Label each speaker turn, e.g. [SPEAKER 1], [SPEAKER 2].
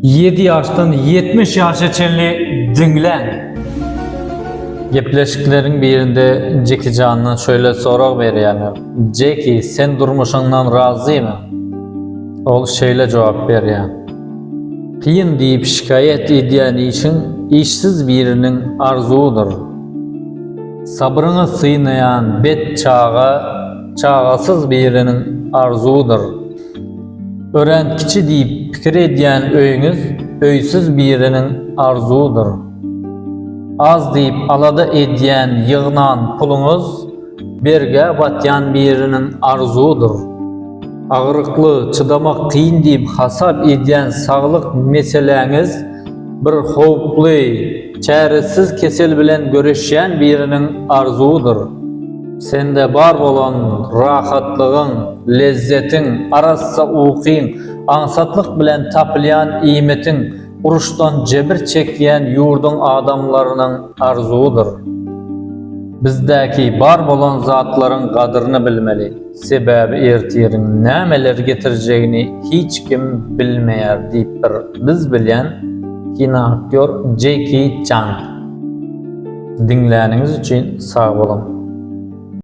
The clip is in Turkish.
[SPEAKER 1] 7 yaşdan 70 yaşa çenli dinlen. Gepleşiklerin birinde Jackie Can'dan şöyle sorak berýär. Jackie, sen durmuşundan razıymy? Ol şeýle jogap berýär. Kıyın deyip şikayet edýän işin işsiz birinin arzuudur. Sabrını sıynayan bet çağasız birinin arzuudur. Öğrenkiçi deyip fikir edýän öýüňiz öýsüz birinin arzuudur. Az deyip alada edýän ýygnan puluňuz berge batýan birinin arzuudur. Ağırıklı, çıdamak kıyın deyip hasap edýän saglyk meseleňiz bir howply, çaresiz kesel bilen göreşýän birinin arzuudur. Sende bar bolan rahatlygyň, lezzetin, arassa ukyň, ansatlyk bilen tapylýan iýmetiň, uruşdan jebir çekýän ýurdun adamlarynyň arzuudur. Bizdäki bar bolan zatlaryň gadyryny bilmeli. Sebäbi ertiýeriň nämeler getirjegini hiç kim bilmeýär diýip biz bilýän kino aktyor Jackie Chan. Dinläniňiz üçin sag bolun.